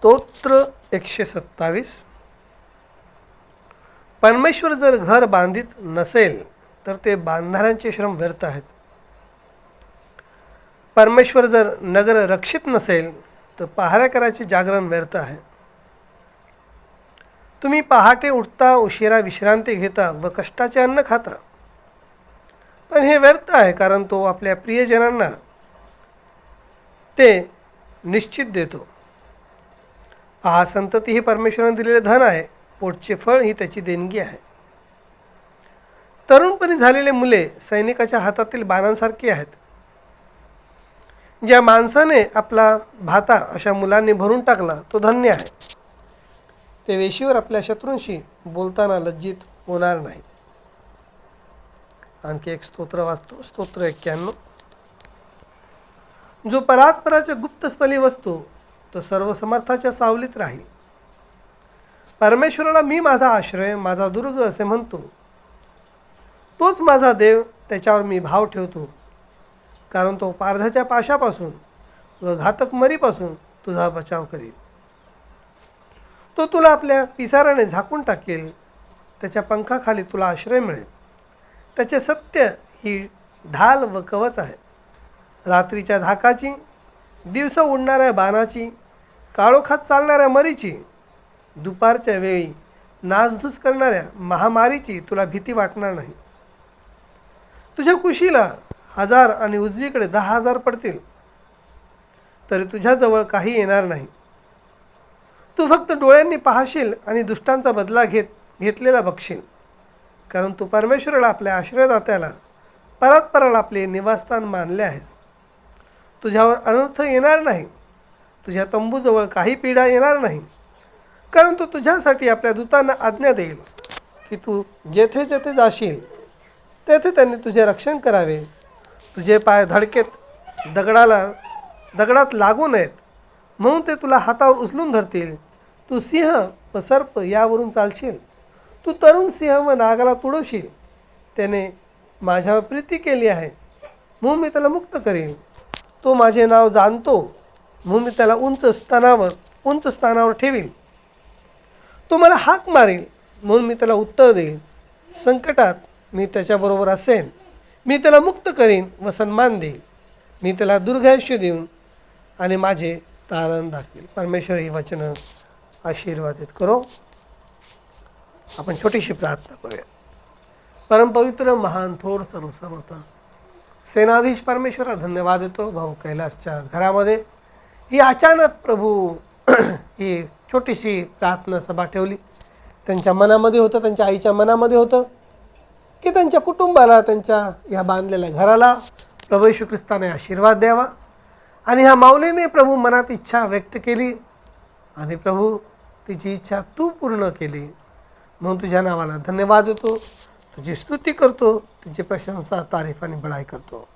स्तोत्र 127. परमेश्वर जर घर बांधित नसेल तर ते बांधणाऱ्यांचे श्रम व्यर्थ आहेत. परमेश्वर जर नगर रक्षित नसेल तर पहारा करायचे जागरण व्यर्थ आहे. तुम्ही पहाटे उठता, उशिरा विश्रांती घेता व कष्टाचे अन्न खाता, पण हे व्यर्थ आहे, कारण तो आपल्या प्रियजनांना ते निश्चित देतो. पहा, संतती ही परमेश्वराने दिलेले धन आहे, पोटचे फळ ही त्याची देणगी आहे. तरुणपणी झालेले मुले सैनिकाच्या हातातील बाणांसारखी आहेत. ज्या माणसाने आपला भाता अशा मुलांनी भरून टाकला तो धन्य आहे. ते वेशीवर आपल्या शत्रूंशी बोलताना लज्जित होणार नाही. आणखी एक स्तोत्र वाचतो, स्तोत्र 91. जो परात्पराच्या गुप्तस्थली वसतो तो सर्व समर्थाच्या सावलीत राहील. परमेश्वराला मी माझा आश्रय, माझा दुर्ग असे म्हणतो. तोच माझा देव, त्याच्यावर मी भाव ठेवतो, कारण तो पारध्याच्या पाशापासून व घातक मरीपासून तुझा बचाव करील. तो तुला आपल्या पिसाराने झाकून टाकेल, त्याच्या पंखाखाली तुला आश्रय मिळेल. त्याचे सत्य ही ढाल व कवच आहे. रात्रीच्या धाकाची, दिवसा उडणाऱ्या बाणाची, काळोखात चालणाऱ्या मरीची, दुपारच्या वेळी नासधूस करणाऱ्या महामारीची तुला भीती वाटणार नाही. तुझ्या कुशीला 1000 आणि उजवीकडे 10,000 पडतील, तरी तुझ्याजवळ काही येणार नाही. तू फक्त डोळ्यांनी पाहशील आणि दुष्टांचा बदला घेतलेला बघशील, कारण तू परमेश्वराला आपल्या आश्रयदात्याला, परात्पराला आपले निवासस्थान मानले आहेस. तुझ्यावर अनर्थ येणार नाही, तुझ्या तंबूजवळ काही पीडा येणार नाही, कारण तू तुझ्यासाठी आपल्या दूतांना आज्ञा देईल की तू जेथे जेथे जाशील तेथे त्यांनी तुझे रक्षण करावे. तुझे पाय धडकेत दगडात लागू नयेत, म्हणून ते तुला हातावर उचलून धरतील. तू सिंह व सर्प यावरून चालशील. तू तरुण सिंह व नागाला तुडवशील. त्याने माझ्यावर प्रीती केली आहे, म्हणून मी त्याला मुक्त करेन. तो माझे नाव जाणतो, म्हणून मी त्याला उंच स्थानावर ठेवीन. तो मला हाक मारील, म्हणून मी त्याला उत्तर देईन. संकटात मी त्याच्याबरोबर असेन. मी त्याला मुक्त करीन व सन्मान देईन. मी त्याला दीर्घायुष्य देऊन आणि माझे तारण दाखवेल. परमेश्वर ही वचनं आशीर्वादित करो. आपण छोटीशी प्रार्थना करूया. परमपवित्र, महान, थोर, सर्वसमर्थ सेनाधीश परमेश्वरा, धन्यवाद देतो. भाऊ कैलासच्या घरामध्ये ही अचानक प्रभू ही छोटीशी प्रार्थना सभा ठेवली. त्यांच्या मनामध्ये होतं, त्यांच्या आईच्या मनामध्ये होतं की त्यांच्या कुटुंबाला, त्यांच्या ह्या बांधलेल्या घराला प्रभू येशू ख्रिस्ताने आशीर्वाद द्यावा. आणि ह्या माऊलीने प्रभू मनात इच्छा व्यक्त केली आणि प्रभू तिची इच्छा तू पूर्ण केली, म्हणून तुझ्या नावाला धन्यवाद देतो. तुझी स्तुती करतो, तुझी प्रशंसा, तारीफ आणि बढाई करतो.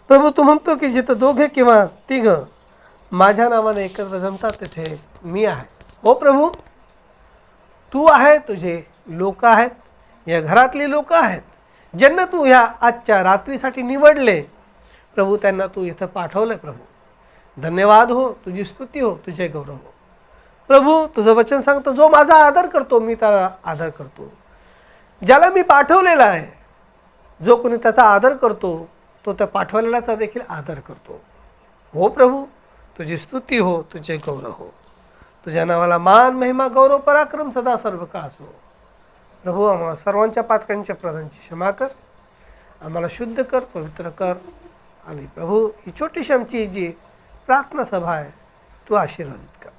प्रभू, तू म्हणतो की जिथं 2 किंवा 3 माझ्या नावाने एकत्र जमतात तिथे मी आहे. हो प्रभू, तू आहे, तुझे लोक आहेत, या घरातली लोक आहेत, ज्यांना तू ह्या आजच्या रात्रीसाठी निवडले. प्रभू, त्यांना तू इथं पाठवलं. प्रभू धन्यवाद हो, तुझी स्तुती हो, तुझे गौरव हो. प्रभू, तुझं वचन सांगतो, जो माझा आदर करतो मी त्याला आदर करतो. ज्याला मी पाठवलेला आहे, जो कोणी त्याचा आदर करतो तो त्या पाठवलेल्याचा देखील आदर करतो. हो प्रभू, तुझी स्तुती हो, तुझे गौरव हो. तुझ्या नावाला मान, महिमा, गौरव, पराक्रम सदा सर्व काळ असो. प्रभू, आम्हाला सर्वांच्या पातकांच्या प्रधानची क्षमा कर, आम्हाला शुद्ध कर, पवित्र कर. आणि प्रभू, ही छोटीशी आमची जी प्रार्थना सभा आहे तू आशीर्वादित कर.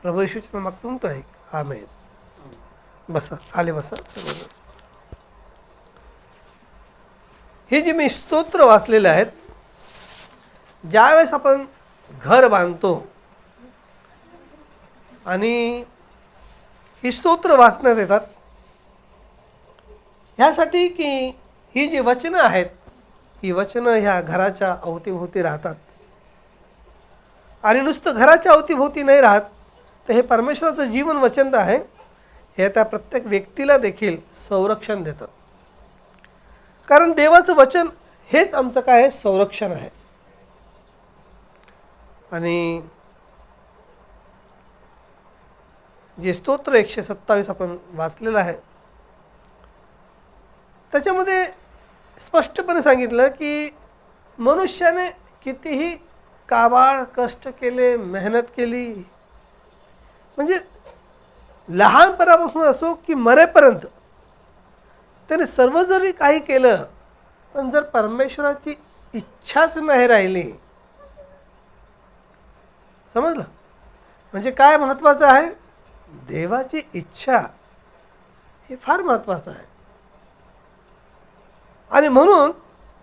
प्रभू येशूच्या नामात तुमतो ऐक. आमेन. बसा, खाली बसा. हे जे मी स्तोत्र वाचलेले आहेत, ज्यावेळेस आपण घर बांधतो आणि ही स्तोत्र वाचण्यात येतात ह्यासाठी की ही जी वचनं आहेत, ही वचनं ह्या घराच्या अवतीभोवती राहतात. आणि नुसतं घराच्या अवतीभोवती नाही राहत, तर हे परमेश्वराचं जीवन वचन आहे, हे त्या प्रत्येक व्यक्तीला देखील संरक्षण देतं. कारण देवाचं वचन हेच आमचं काय आहे, संरक्षण आहे. आणि जे स्तोत्र 127 आपण वाचलेलं आहे, त्याच्यामध्ये स्पष्टपणे सांगितलं की मनुष्याने कितीही काबाड कष्ट केले, मेहनत केली, म्हणजे लहानपणापासून असो की मरेपर्यंत त्याने सर्व जरी काही केलं, पण जर परमेश्वराची इच्छाच नाही राहिली, समजलं? म्हणजे काय महत्त्वाचं आहे? देवाची इच्छा हे फार महत्त्वाचं आहे. आणि म्हणून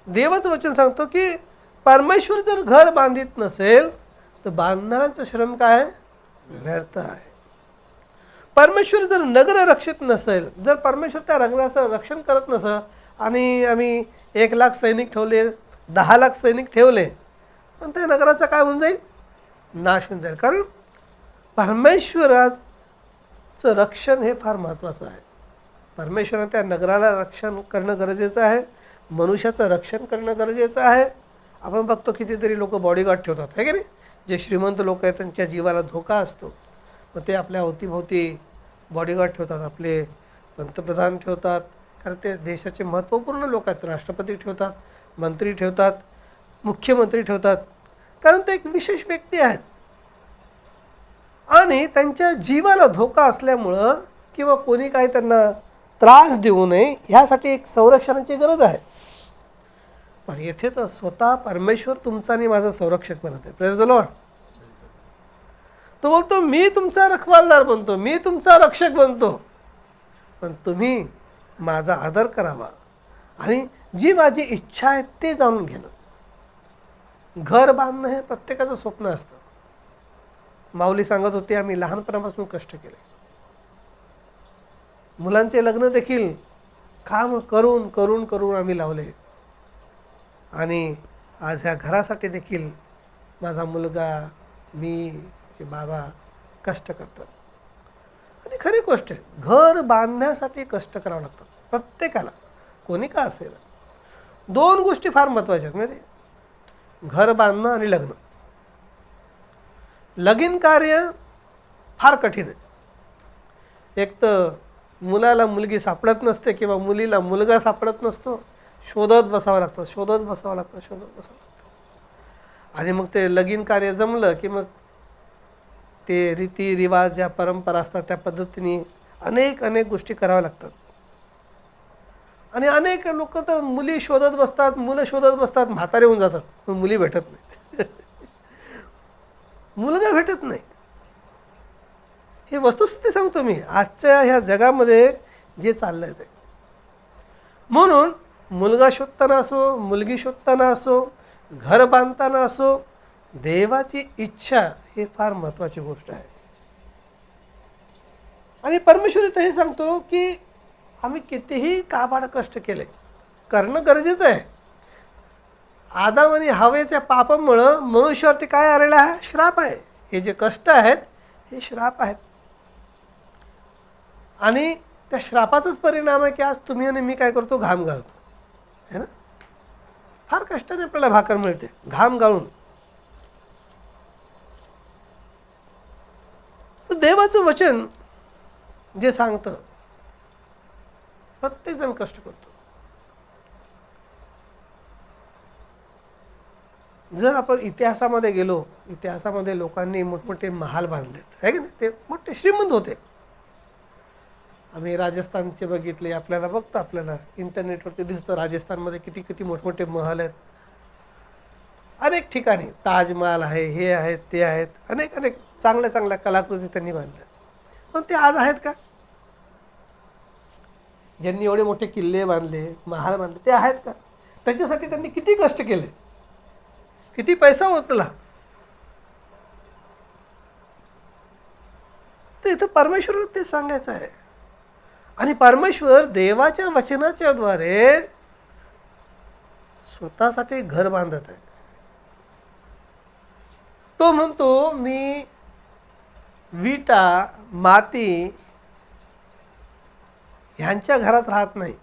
देवाचं वचन सांगतो की परमेश्वर जर घर बांधित नसेल तर बांधणाऱ्यांचं श्रम काय आहे? व्यर्थ आहे. परमेश्वर जर नगर रक्षित नसेल, जर परमेश्वर त्या नगराचं रक्षण करत नसेल आणि आम्ही 1,00,000 सैनिक ठेवले, 10,00,000 सैनिक ठेवले, पण त्या नगराचा काय होऊन जाईल? नाश होऊन जाईल. कारण परमेश्वराचं रक्षण हे फार महत्त्वाचं आहे. परमेश्वराने त्या नगराला रक्षण करणं गरजेचं आहे, मनुष्याचं रक्षण करणं गरजेचं आहे. आपण बघतो कितीतरी लोक बॉडीगार्ड ठेवतात, आहे की नाही? जे श्रीमंत लोक आहेत त्यांच्या जीवाला धोका असतो, मग ते आपल्या अवतीभोवती बॉडीगार्ड ठेवतात, आपले पंतप्रधान ठेवतात, कारण ते देशाचे महत्त्वपूर्ण लोक आहेत. राष्ट्रपती ठेवतात, मंत्री ठेवतात, मुख्यमंत्री ठेवतात, कारण ते एक विशेष व्यक्ती आहेत आणि त्यांच्या जीवाला धोका असल्यामुळं किंवा कोणी काही त्यांना त्रास देऊ नये ह्यासाठी एक संरक्षणाची गरज आहे. पण येथे तर स्वतः परमेश्वर तुमचा आणि माझा संरक्षक बनत आहे. Praise the Lord. तो बोलतो मी तुमचा रखवालदार बनतो, मी तुमचा रक्षक बनतो, पण तुम्ही माझा आदर करावा आणि जी माझी इच्छा आहे ते जाणून घेणं. घर बांधणं हे प्रत्येकाचं स्वप्न असतं. माऊली सांगत होते आम्ही लहानपणापासून कष्ट केले, मुलांचे लग्न देखील काम करून करून करून आम्ही लावले आणि आज ह्या घरासाठी देखील माझा मुलगा, मी, बाबा कष्ट करतात. आणि खरी गोष्ट आहे, घर बांधण्यासाठी कष्ट करावं लागतं प्रत्येकाला, कोणी का असेल. 2 गोष्टी फार महत्त्वाच्या आहेत माहिती, घर बांधणं आणि लग्न. लगीन कार्य फार कठीण आहे. एक तर मुलाला मुलगी सापडत नसते किंवा मुलीला मुलगा सापडत नसतो, शोधत बसावं लागतं, शोधत बसावं लागतं, शोधत बसावं लागतं. आणि मग ते लगीन कार्य जमलं की मग ते रीतिरिवाज ज्या परंपरा असतात त्या पद्धतीने अनेक गोष्टी कराव्या लागतात. आणि अनेक लोक तर मुली शोधत बसतात, मुलं शोधत बसतात, म्हातारे होऊन जातात, पण मुली भेटत नाहीत. मुलगा भेटत नाही. हे वस्तुस्थिती सांगतो मी, आजच्या ह्या जगामध्ये जे चाललं आहे ते. म्हणून मुलगा शोधताना असो, मुलगी शोधताना असो, घर बांधताना असो, देवाची इच्छा ही फार महत्त्वाची गोष्ट आहे. आणि परमेश्वर इथं हे सांगतो की आम्ही कितीही काबाड कष्ट केले, करणं गरजेचं आहे. आदम आणि हवेच्या पापामुळं मनुष्यावरती काय आलेलं आहे? श्राप आहे. हे जे कष्ट आहेत हे श्राप आहेत. आणि त्या श्रापाचाच परिणाम आहे की आज तुम्ही आणि मी काय करतो? घाम गाळतो, है ना? फार कष्टाने आपल्याला भाकर मिळते, घाम गाळून. तर देवाचं वचन जे सांगतं, प्रत्येकजण कष्ट करतो. जर आपण इतिहासामध्ये गेलो, इतिहासामध्ये लोकांनी मोठमोठे महाल बांधलेत, आहे की नाही? ते मोठे श्रीमंत होते. आम्ही राजस्थानचे बघितले, आपल्याला बघतो, आपल्याला इंटरनेटवरती दिसतं राजस्थानमध्ये किती किती मोठमोठे महल आहेत. अनेक ठिकाणी ताजमहाल आहे, हे आहेत, ते आहेत, अनेक चांगल्या चांगल्या कलाकृती त्यांनी बांधल्या. पण ते आज आहेत का? ज्यांनी एवढे मोठे किल्ले बांधले, महाल बांधले, ते आहेत का? त्याच्यासाठी त्यांनी किती कष्ट केले, किती पैसा ओतला. तर इथं परमेश्वराला ते सांगायचं आहे. आणि परमेश्वर देवाच्या वचनाच्या द्वारे स्वतःसाठी घर बांधत आहे. तो म्हणतो मी विटा, माती ह्यांच्या घरात राहत नाही,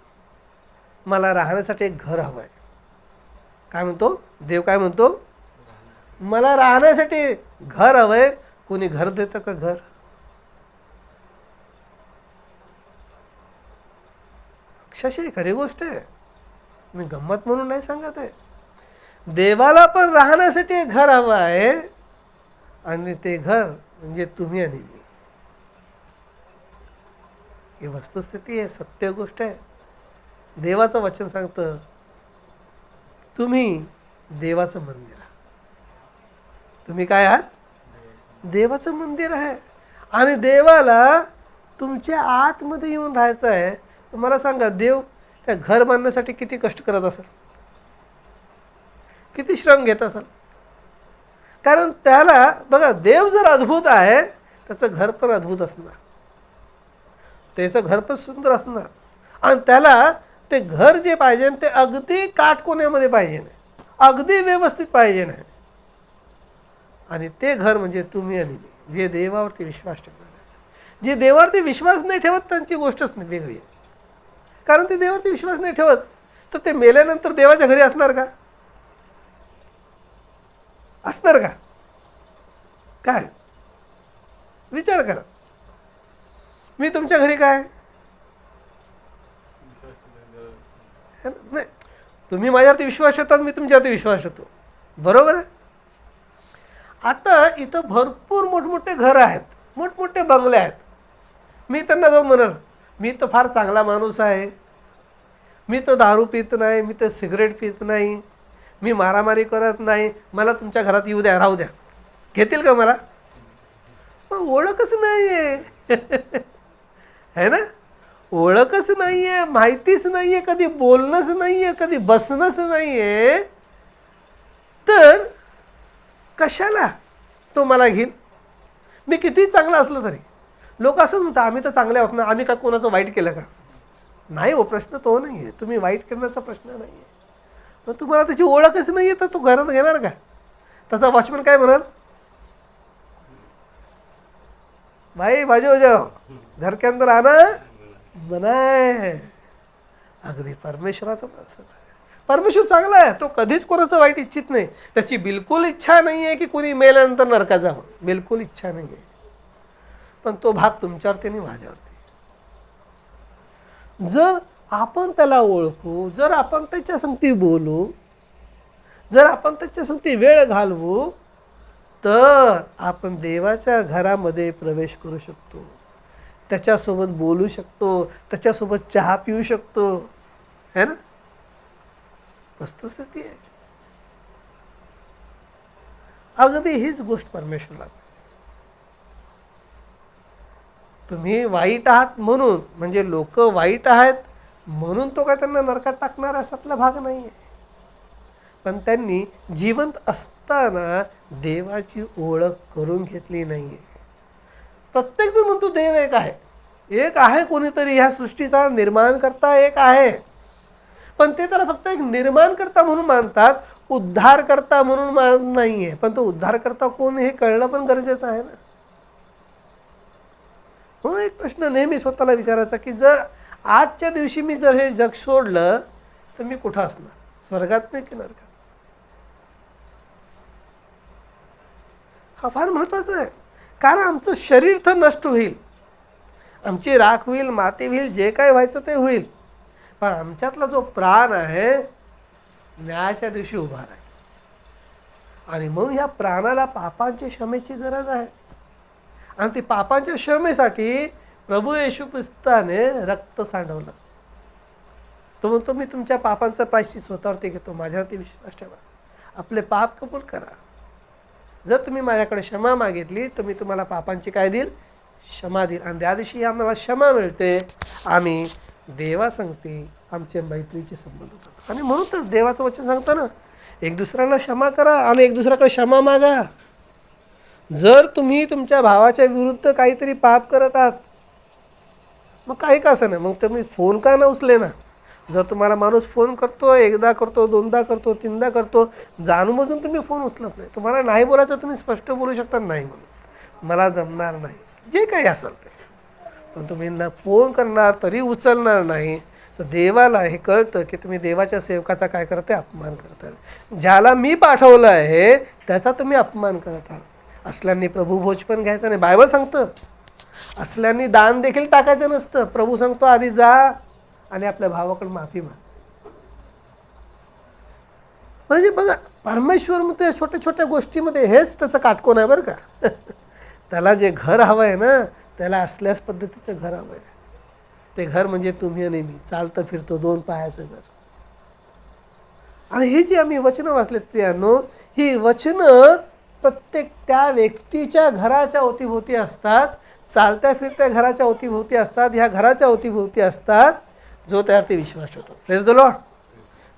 मला राहण्यासाठी एक घर हवं आहे. काय म्हणतो देव? काय म्हणतो? मला राहण्यासाठी घर हवं आहे. कोणी घर देतं का? घर अक्षरशः खरी गोष्ट आहे, मी गंमत म्हणून नाही सांगत आहे. देवाला पण राहण्यासाठी एक घर हवं आहे, आणि ते घर म्हणजे तुम्ही आणि मी. ही वस्तुस्थिती आहे, सत्य गोष्ट आहे. देवाचं वचन सांगतं, तुम्ही देवाचं मंदिर आहात. तुम्ही काय आहात? देवाचं मंदिर आहे. आणि देवाला तुमच्या आतमध्ये येऊन राहायचं आहे. तुम्हाला सांगा, देव त्या घर बांधण्यासाठी किती कष्ट करत असेल, किती श्रम घेत असेल. कारण त्याला बघा, देव जर अद्भुत आहे, त्याचं घर पण अद्भुत असणार, त्याचं घर पण सुंदर असणार. आणि त्याला ते घर जे पाहिजे ते अगदी काटकोण्यामध्ये पाहिजे नाही, अगदी व्यवस्थित पाहिजे नाही. आणि ते घर म्हणजे तुम्ही आणि मी, जे देवावरती विश्वास ठेवणार आहेत. जे देवावरती विश्वास नाही ठेवत त्यांची गोष्टच नाही वेगळी आहे. कारण ते देवावरती विश्वास नाही ठेवत, तर ते मेल्यानंतर देवाच्या घरी असणार का? असणार का? काय विचार करा. मी तुमच्या घरी काय नाही, तुम्ही माझ्यावरती विश्वास ठेवतात, मी तुमच्यावरती विश्वास ठेवतो, बरोबर आहे. आता इथं भरपूर मोठमोठे घरं आहेत, मोठमोठे बंगले आहेत. मी त्यांना जाऊन म्हणाल, मी तर फार चांगला माणूस आहे, मी तर दारू पित नाही, मी तर सिगरेट पित नाही, मी मारामारी करत नाही, मला तुमच्या घरात येऊ द्या, राहू द्या. घेतील का मला? मग ओळखच नाही आहे है ना, ओळखच नाही आहे, माहितीच नाही आहे, कधी बोलणंच नाही आहे, कधी बसणंच नाही आहे, तर कशाला तो मला घेईल? मी किती चांगला असलं तरी. लोक असंच म्हणतात, आम्ही तर चांगले आहोत ना, आम्ही का कोणाचं वाईट केलं का? नाही हो, प्रश्न तो नाही आहे. तुम्ही वाईट करण्याचा प्रश्न नाही आहे. मग तुम्हाला त्याची ओळखच नाही आहे, तर तू घरात घेणार का? त्याचा वॉचमन काय म्हणाल, भाई बाजू हो जाओ, घर के अंदर आना बनाय. अगदी परमेश्वराचं असंच आहे. परमेश्वर चांगला आहे, तो कधीच कोणाचं वाईट इच्छित नाही. त्याची बिलकुल इच्छा नाही आहे की कोणी मेल्यानंतर नरकात जावं, बिलकुल इच्छा नाही आहे. पण तो भाग तुमच्यावरती आणि माझ्यावरती. जर आपण त्याला ओळखू, जर आपण त्याच्या संगती बोलू, जर आपण त्याच्या संगती वेळ घालवू, तर आपण देवाच्या घरामध्ये प्रवेश करू शकतो, त्याच्यासोबत बोलू शकतो, त्याच्यासोबत चहा पिऊ शकतो, है ना. वस्तुस्थिती आहे. अगदी हीच गोष्ट परमेश्वरला. तुम्ही वाईट आहात म्हणून, म्हणजे लोक वाईट आहेत म्हणून तो काय त्यांना नरकात टाकणार असातला भाग नाही आहे. पण त्यांनी जिवंत असताना देवाची ओळख करून घेतली नाही आहे. प्रत्येकजण म्हणतो देव एक आहे, एक आहे, कोणीतरी ह्या सृष्टीचा निर्माण करता एक आहे. पण ते त्याला फक्त एक निर्माण करता म्हणून मानतात, उद्धार करता म्हणून मान नाही आहे. पण तो उद्धार करता कोण हे कळणं पण गरजेचं आहे ना. म्हणून एक प्रश्न नेहमी स्वतःला विचारायचा की जर आजच्या दिवशी मी जर हे जग सोडलं तर मी कुठं असणार, स्वर्गात नाही की नरकात? हा फार महत्त्वाचा आहे. कारण आमचं शरीर तर नष्ट होईल, आमची राख होईल, माती होईल, जे काय व्हायचं ते होईल. पण आमच्यातला जो प्राण आहे न्यायाच्या दिवशी उभा राहील. आणि म्हणून ह्या प्राणाला पापांच्या क्षमेची गरज आहे. आणि ती पापांच्या क्षमेसाठी प्रभू येशू ख्रिस्ताने रक्त सांडवलं. तो म्हणतो, मी तुमच्या पापांचं प्रायश्चित स्वतःवरती घेतो, माझ्यावरती विश्वास ठेवा, आपले पाप कबूल करा. जर तुम्ही माझ्याकडे क्षमा मागितली तर मी तुम्हाला पापांची काय देईल? क्षमा देईल. आणि त्या दिवशी आम्हाला क्षमा मिळते, आम्ही देवासंगती आमचे मैत्रीचे संबंध होतात. आणि म्हणून तर देवाचं वचन सांगतं ना, एक दुसऱ्याला क्षमा करा आणि एक दुसऱ्याकडे क्षमा मागा. जर तुम्ही तुमच्या भावाच्या विरुद्ध काहीतरी पाप करत आहात, मग काही का असं नाही, मग तुम्ही फोन का ना उचले ना. जर तुम्हाला माणूस फोन करतो, एकदा करतो, दोनदा करतो, तीनदा करतो, जाणून बुजून तुम्ही फोन उचलत नाही. तुम्हाला नाही बोलायचं, तुम्ही स्पष्ट बोलू शकता, नाही म्हणून मला जमणार नाही, जे काही असेल ते. पण तुम्ही ना फोन करणार तरी उचलणार नाही, तर देवाला हे कळतं की तुम्ही देवाच्या सेवकाचा काय करते? अपमान करता. ज्याला मी पाठवलं आहे त्याचा तुम्ही अपमान करत आहात. असल्यांनी प्रभुभोज पण घ्यायचं नाही. बायबल सांगतं असल्यांनी दान देखील टाकायचं नसतं. प्रभू सांगतो आधी जा आणि आपल्या भावाकडे माफी माग. म्हणजे बघा, परमेश्वर मध्ये छोट्या छोट्या गोष्टीमध्ये हेच त्याचं काटकोन आहे बरं का. त्याला जे घर हवं आहे ना, त्याला असल्याच पद्धतीचं घर हवं आहे. ते घर म्हणजे तुम्ही आणि मी, चालतं फिरतो 2 पायाचं घर. आणि ही जी आम्ही वचनं वाचलेत प्रियांनो, ही वचनं प्रत्येक त्या व्यक्तीच्या घराच्या अवतीभोवती असतात, चालत्या फिरत्या घराच्या अवतीभोवती असतात, ह्या घराच्या अवतीभोवती असतात, जो त्यावरती विश्वास ठेवतो. Praise the Lord.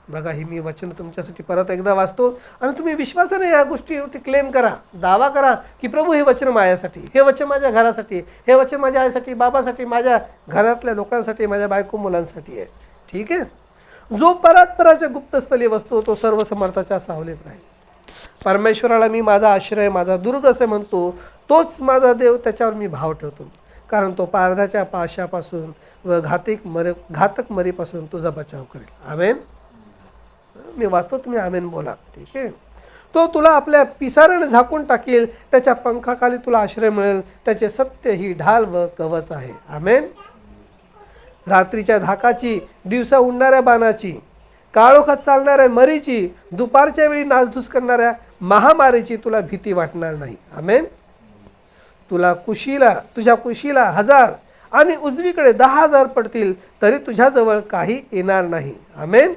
बघा, ही मी वचन तुमच्यासाठी परत एकदा वाचतो आणि तुम्ही विश्वासाने या गोष्टीवरती क्लेम करा, दावा करा की प्रभू हे वचन माझ्यासाठी, हे वचन माझ्या घरासाठी, हे वचन माझ्या आईसाठी, बाबासाठी, माझ्या घरातल्या लोकांसाठी, माझ्या बायको मुलांसाठी आहे. ठीक आहे. जो परात्पराच्या गुप्तस्थली वसतो तो सर्व समर्थाच्या सावलीत राहील. परमेश्वराला मी माझा आश्रय, माझा दुर्ग असे म्हणतो, तोच माझा देव, त्याच्यावर मी भाव ठेवतो, कारण तो पारध्याच्या पाशापासून व घातक मरीपासून तुझा बचाव करेल. आमेन. मी वाचतो, तुम्ही आमेन बोला. ठीक आहे. तो तुला आपल्या पिसाऱ्याने झाकून टाकेल, त्याच्या पंखाखाली तुला आश्रय मिळेल, त्याचे सत्य ही ढाल व कवच आहे. आमेन. रात्रीच्या धाकाची, दिवसा उडणाऱ्या बाणाची, काळोखात चालणाऱ्या मरीची, दुपारच्या वेळी नासधूस करणाऱ्या महामारीची तुला भीती वाटणार नाही. आमेन. तुझ्या कुशीला 1000 आणि उजवीकडे 10,000 पडतील, तरी तुझ्याजवळ काही येणार नाही. आमेन.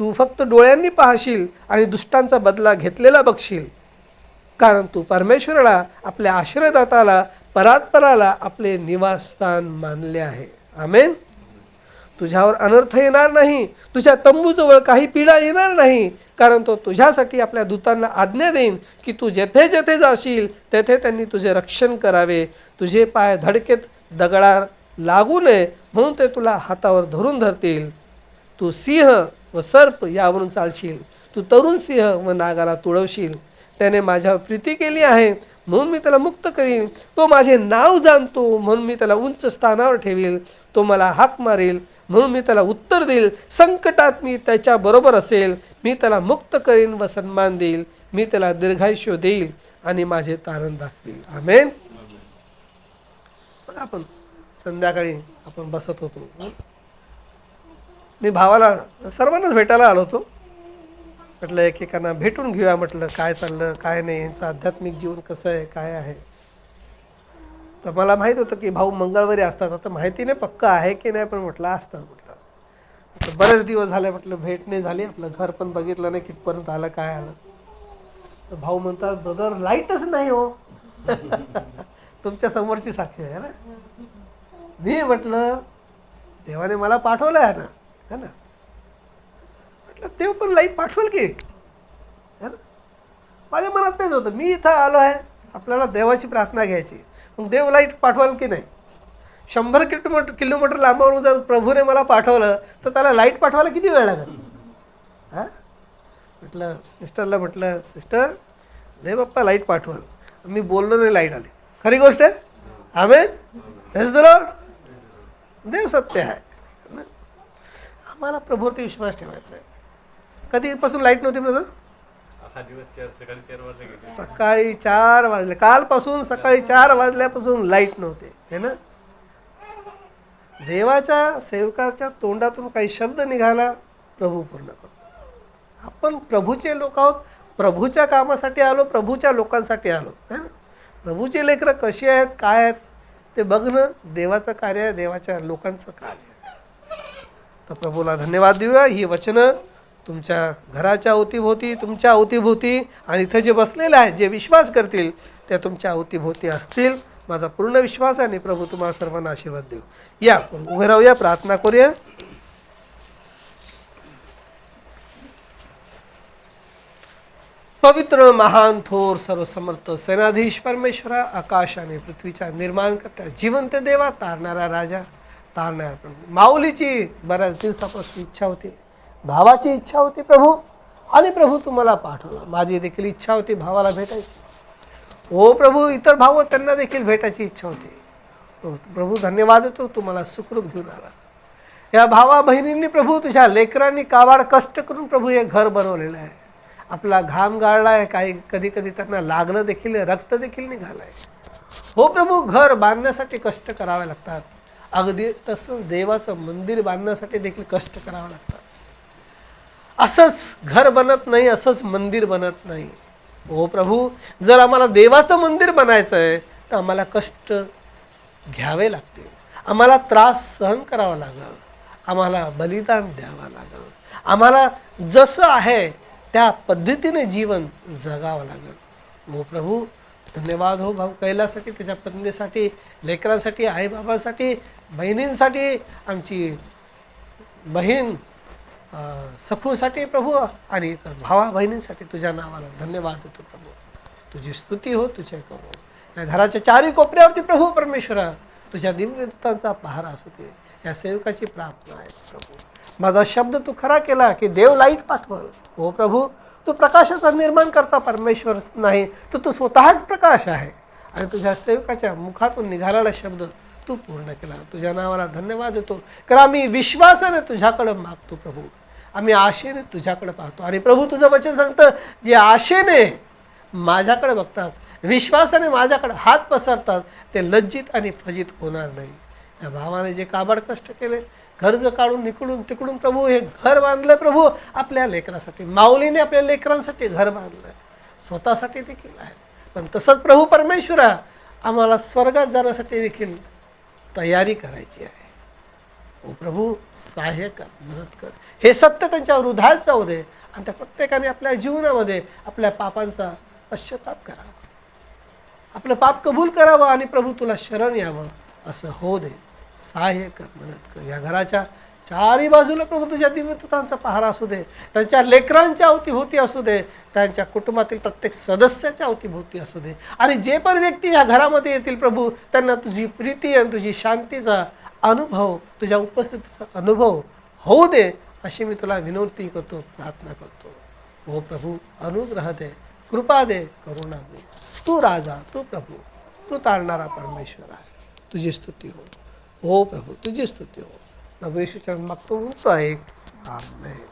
तू फक्त डोळ्यांनी पाहशील आणि दुष्टांचा बदला घेतलेला बघशील, कारण तू परमेश्वराला, आपल्या आश्रयदाताला, परात्पराला आपले निवासस्थान मानले आहे. आमेन. तुझ्यावर अनर्थ येणार नाही, तुझ्या तंबूजवळ काही पीडा येणार नाही, कारण तो तुझ्यासाठी आपल्या दूतांना आज्ञा देईन की तू जेथे जेथे जाशील तेथे त्यांनी तुझे रक्षण करावे. तुझे पाय धडकेत दगडा लागू नये म्हणून ते तुला हातावर धरून धरतील. तू सिंह व सर्प यावरून चालशील, तू तरुण सिंह व नागाला तुडवशील. त्याने माझ्यावर प्रीती केली आहे म्हणून मी त्याला मुक्त करीन. तो माझे नाव जाणतो म्हणून मी त्याला उंच स्थानावर ठेवील. तो मला हाक मारेल म्हणून मी त्याला उत्तर देईल. संकटात मी त्याच्याबरोबर असेल. मी त्याला मुक्त करीन व सन्मान देईल. मी त्याला दीर्घायुष्य देईल आणि माझे तारण दाखवेल. आमेन. आपण संध्याकाळी आपण बसत होतो, मी भावाला सर्वांनाच भेटायला आलो होतो. म्हटलं एकेकांना भेटून घेऊया, म्हटलं काय चाललं काय नाही, यांचं आध्यात्मिक जीवन कसं आहे काय आहे. तर मला माहीत होतं की भाऊ मंगळवारी असतात. आता माहिती नाही पक्का आहे की नाही, पण म्हटलं असतात. म्हटलं बरेच दिवस झाले, म्हटलं भेट नाही झाली, आपलं घर पण बघितलं नाही कितपर्यंत आलं काय आलं. तर भाऊ म्हणतात, ब्रदर लाईटच नाही हो. तुमच्या समोरची साक्षी आहे ना. मी म्हटलं देवाने मला पाठवलं आहे ना, है ना. म्हटलं देव पण लाईट पाठवेल की, है ना. माझ्या मनात तेच होतं, मी इथं आलो आहे, आपल्याला देवाची प्रार्थना घ्यायची, मग देव लाईट पाठवाल की नाही. 100 किलोमीटर लांबावरून जर प्रभूने मला पाठवलं तर त्याला लाईट पाठवायला किती वेळ लागेल. हां. म्हटलं सिस्टरला, म्हटलं सिस्टर देव बाप्पा लाईट पाठवाल. मी बोललो नाही, लाईट आली. खरी गोष्ट आहे. आमेन. Praise the Lord. देव सत्य आहे. आम्हाला प्रभूवरती विश्वास ठेवायचा आहे. कधीपासून लाईट नव्हती ब्रदर? सकाळी 4 वाजले, कालपासून सकाळी 4 वाजल्यापासून लाईट नव्हते, है ना. देवाच्या सेवकाच्या तोंडातून काही शब्द निघाला, प्रभू पूर्ण करतो. आपण प्रभूचे लोक आहोत, प्रभूच्या कामासाठी आलो, प्रभूच्या लोकांसाठी आलो, है ना. प्रभूची लेकरं कशी आहेत काय आहेत ते बघणं देवाचं कार्य आहे, देवाच्या लोकांचं कार्य आहे. तर प्रभूला धन्यवाद देऊया. ही वचनं तुमच्या घराच्या अवतीभोवती, तुमच्या अवतीभोवती आणि इथं जे बसलेले आहेत, जे विश्वास करतील त्या तुमच्या अवतीभोवती असतील, माझा पूर्ण विश्वास आहे. आणि प्रभू तुम्हाला सर्वांना आशीर्वाद देऊ. या उभे राहूया, प्रार्थना करूया. पवित्र, महान, थोर, सर्वसमर्थ, सेनाधीश परमेश्वरा, आकाश आणि पृथ्वीच्या निर्माणकर्ता, जिवंत देवा, तारणारा राजा, तारणारा प्रभू. माऊलीची बऱ्याच दिवसापासून इच्छा होती, भावाची इच्छा होती प्रभू, आणि प्रभू तुम्हाला पाठवलं. माझी देखील इच्छा होती भावाला भेटायची. हो प्रभू, इतर भाव त्यांना देखील भेटायची इच्छा होती. प्रभू धन्यवाद देतो, तुम्हाला सुखरूप घेऊन आला. या भावा बहिणींनी प्रभू, तुझ्या लेकरांनी काबाड कष्ट करून प्रभू हे घर बनवलेलं आहे. आपला घाम गाळला आहे, काही कधी कधी त्यांना लागलं देखील, रक्त देखील निघालं आहे. हो प्रभू, घर बांधण्यासाठी कष्ट करावे लागतात. अगदी तसंच देवाचं मंदिर बांधण्यासाठी देखील कष्ट करावं लागतात. असंच घर बनत नाही, असंच मंदिर बनत नाही. हो प्रभू, जर आम्हाला देवाचं मंदिर बनायचं आहे तर आम्हाला कष्ट घ्यावे लागतील, आम्हाला त्रास सहन करावा लागेल, आम्हाला बलिदान द्यावं लागेल, आम्हाला जसं आहे त्या पद्धतीने जीवन जगावं लागेल. हो प्रभू, धन्यवाद हो भाऊ कैलासाठी, त्याच्या पत्नीसाठी, लेकरांसाठी, आईबाबांसाठी, बहिणींसाठी, आमची बहीण सखूसाठी प्रभू, आणि इतर भावा बहिणींसाठी तुझ्या नावाला धन्यवाद देतो प्रभू. तुझी स्तुती हो, तुझे करो. या घराच्या चारी कोपऱ्यावरती प्रभू परमेश्वरा तुझ्या दिव्यदूतांचा पहारा असू दे. या सेवकाची प्रार्थना आहे प्रभू. माझा शब्द तू खरा केला की देव लाईट पाठवल. हो प्रभू, तू प्रकाशाचा निर्माण करता परमेश्वर नाही, तू स्वतःच प्रकाश आहे. आणि तुझ्या सेवकाच्या मुखातून निघालेला शब्द तू पूर्ण केला. तुझ्या नावाला धन्यवाद देतो. कारण आम्ही विश्वासाने तुझ्याकडे मागतो प्रभू, आम्ही आशेने तुझ्याकडे पाहतो. आणि प्रभू, तुझं वचन सांगतं, जे आशेने माझ्याकडे बघतात, विश्वासाने माझ्याकडे हात पसरतात, ते लज्जित आणि फजित होणार नाही. या भावाने जे काबाड कष्ट केले, कर्ज काढून इकडून तिकडून प्रभू हे घर बांधलं प्रभू आपल्या लेकरासाठी, माऊलीने आपल्या लेकरांसाठी घर बांधलं, स्वतःसाठी देखील आहे. पण तसंच प्रभू परमेश्वरा आम्हाला स्वर्गात जाण्यासाठी देखील तयारी करायची आहे. ओ प्रभू, सहाय्य कर, मदत कर. हे सत्य त्यांच्या हृदयात जाऊ दे आणि त्या प्रत्येकाने आपल्या जीवनामध्ये आपल्या पापांचा पश्चाताप करावा, आपलं पाप कबूल करावं आणि प्रभू तुला शरण यावं असं हो दे. सहाय्य कर, मदत कर. या घराच्या चारी बाजूला प्रभू तुझ्या दिव्यदूतांचा पहारा असू दे, त्यांच्या लेकरांच्या अवतीभोवती असू दे, त्यांच्या कुटुंबातील प्रत्येक सदस्याच्या अवतीभोवती असू दे. आणि जे पण व्यक्ती या घरामध्ये येतील प्रभू, त्यांना तुझी प्रीती आणि तुझी शांतीचा अनुभव, तुझ्या उपस्थितीचा अनुभव होऊ दे, अशी मी तुला विनंती करतो, प्रार्थना करतो. हो प्रभू, अनुग्रह दे, कृपा दे, करुणा दे. तू राजा, तू प्रभू, तू तारणारा परमेश्वर आहे. तुझी स्तुती हो. हो प्रभू, तुझी स्तुती हो. प्रभू येशूच्या मागतो म्हणतो आहे. आमेन.